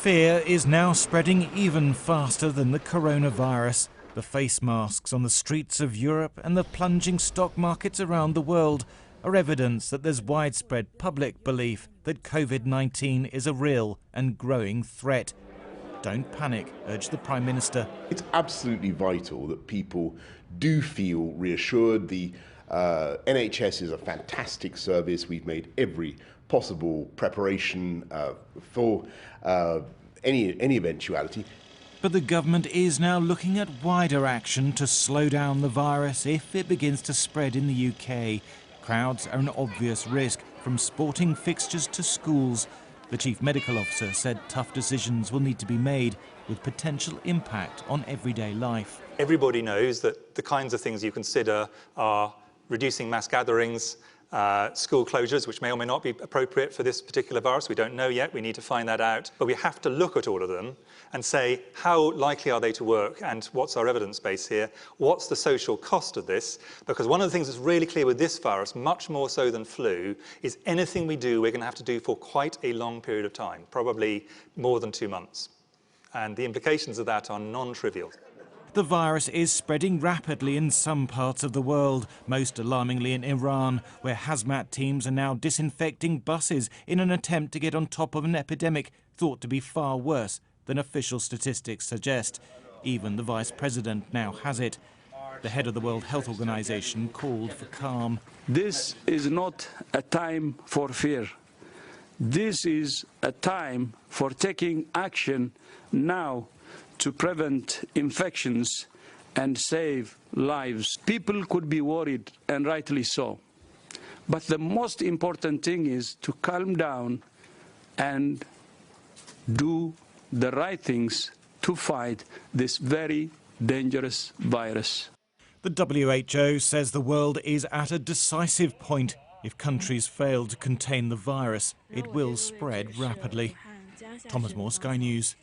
Fear is now spreading even faster than the coronavirus. The face masks on the streets of Europe and the plunging stock markets around the world are evidence that there's widespread public belief that COVID-19 is a real and growing threat. Don't panic, urged the Prime Minister. It's absolutely vital that people do feel reassured. The NHS is a fantastic service. We've made every possible preparation for any eventuality. But the government is now looking at wider action to slow down the virus if it begins to spread in the UK. Crowds are an obvious risk, from sporting fixtures to schools. The Chief Medical Officer said tough decisions will need to be made with potential impact on everyday life. Everybody knows that the kinds of things you consider are reducing mass gatherings, school closures, which may or may not be appropriate for this particular virus. We don't know yet. We need to find that out. But we have to look at all of them and say, how likely are they to work? And what's our evidence base here? What's the social cost of this? Because one of the things that's really clear with this virus, much more so than flu, is anything we do, we're going to have to do for quite a long period of time, probably more than 2 months. And the implications of that are non-trivial. The virus is spreading rapidly in some parts of the world, most alarmingly in Iran, where hazmat teams are now disinfecting buses in an attempt to get on top of an epidemic thought to be far worse than official statistics suggest. Even the Vice President now has it. The head of the World Health Organization called for calm. This is not a time for fear. This is a time for taking action now to prevent infections and save lives. People could be worried, and rightly so. But the most important thing is to calm down and do the right things to fight this very dangerous virus. The WHO says the world is at a decisive point. If countries fail to contain the virus, it will spread rapidly. Thomas Moore, Sky News.